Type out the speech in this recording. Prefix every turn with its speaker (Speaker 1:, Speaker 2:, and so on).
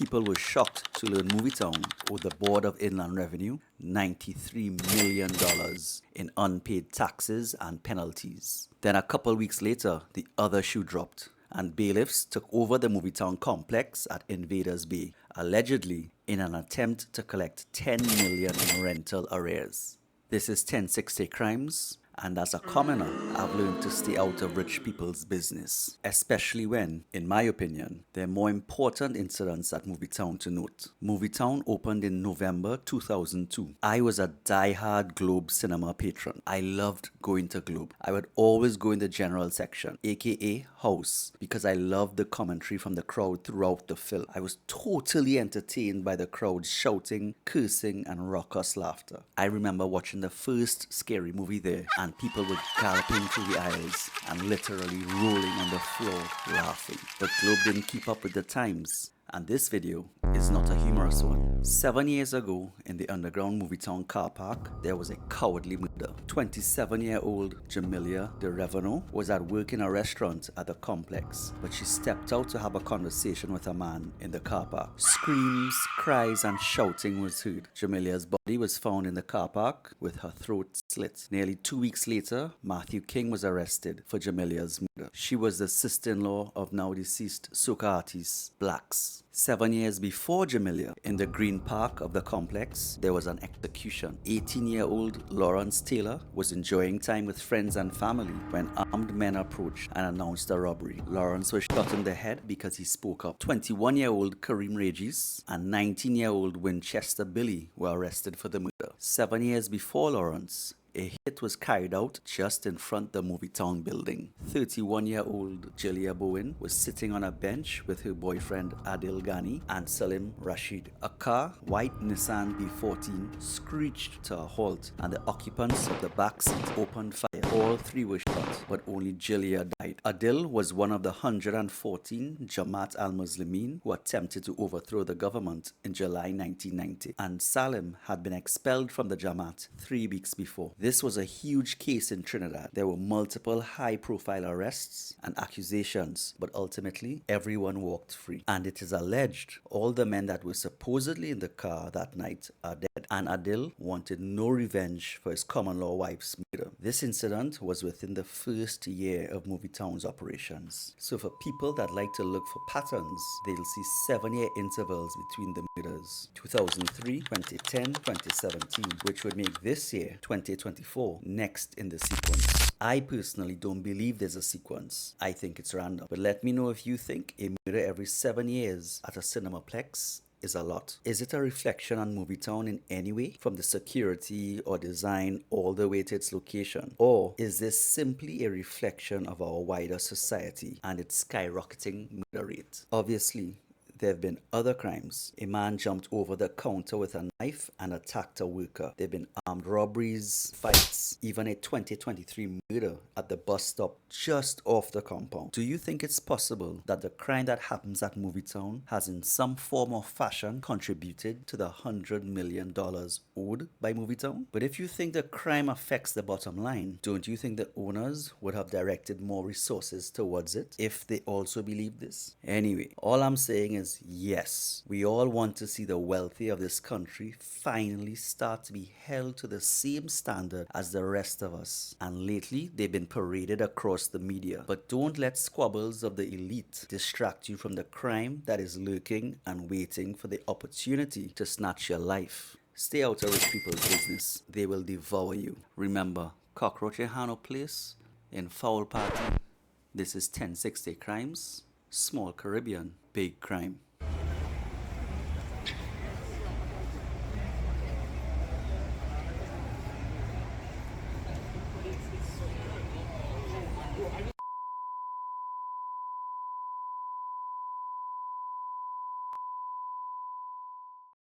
Speaker 1: People were shocked to learn Movietowne owed the Board of Inland Revenue $93 million in unpaid taxes and penalties. Then a couple weeks later, the other shoe dropped, and bailiffs took over the Movietowne complex at Invaders Bay, allegedly in an attempt to collect $10 million in rental arrears. This is 1060 Crimes, and as a commoner, I've learned to stay out of rich people's business, especially when, in my opinion, there are more important incidents at Movietowne to note. Movietowne opened in November 2002. I was a die-hard Globe cinema patron. I loved going to Globe. I would always go in the general section, aka house, because I loved the commentary from the crowd throughout the film. I was totally entertained by the crowd shouting, cursing, and raucous laughter. I remember watching the first scary movie there, and people were galloping through the aisles and literally rolling on the floor laughing. But Globe didn't keep up with the times, and this video is not a humorous one. 7 years ago, in the underground Movietowne car park, there was a cowardly murder. 27-year-old Jamelia de Revenant was at work in a restaurant at the complex, but she stepped out to have a conversation with a man in the car park. Screams, cries, and shouting was heard. Jamelia's body was found in the car park with her throat slit. Nearly 2 weeks later, Matthew King was arrested for Jamelia's murder. She was the sister-in-law of now deceased soca artist Blacks. 7 years before Jamelia, in the Green Park of the complex, there was an execution. 18-year-old Lawrence Taylor was enjoying time with friends and family when armed men approached and announced a robbery. Lawrence was shot in the head because he spoke up. 21-year-old Kareem Regis and 19-year-old Winchester Billy were arrested for the murder. 7 years before Lawrence, a hit was carried out just in front of the Movietowne building. 31-year-old Julia Bowen was sitting on a bench with her boyfriend Adil Ghani and Salim Rashid. A car, white Nissan B14, screeched to a halt, and the occupants of the back seat opened fire. All three were shot, but only Julia died. Adil was one of the 114 Jamaat al-Muslimin who attempted to overthrow the government in July 1990, and Salim had been expelled from the Jamaat 3 weeks before. This was a huge case in Trinidad. There were multiple high-profile arrests and accusations, but ultimately, everyone walked free. And it is alleged all the men that were supposedly in the car that night are dead, and Adil wanted no revenge for his common-law wife's murder. This incident was within the first year of Movietowne's operations. So for people that like to look for patterns, they'll see 7-year intervals between the murders. 2003, 2010, 2017, which would make this year, 2024, next in the sequence. I personally don't believe there's a sequence. I think it's random. But let me know if you think a murder every 7 years at a cinemaplex is a lot. Is it a reflection on Movietowne in any way, from the security or design all the way to its location? Or is this simply a reflection of our wider society and its skyrocketing murder rate? Obviously, there have been other crimes. A man jumped over the counter with a knife and attacked a worker. There have been armed robberies, fights, even a 2023 murder at the bus stop just off the compound. Do you think it's possible that the crime that happens at Movietowne has in some form or fashion contributed to the $100 million owed by Movietowne? But if you think the crime affects the bottom line, don't you think the owners would have directed more resources towards it if they also believe this? Anyway, all I'm saying is yes, we all want to see the wealthy of this country finally start to be held to the same standard as the rest of us. And lately, they've been paraded across the media. But don't let squabbles of the elite distract you from the crime that is lurking and waiting for the opportunity to snatch your life. Stay out of rich people's business. They will devour you. Remember, cockroach in Hano place in foul party. This is 1060 Crimes, small Caribbean, big crime.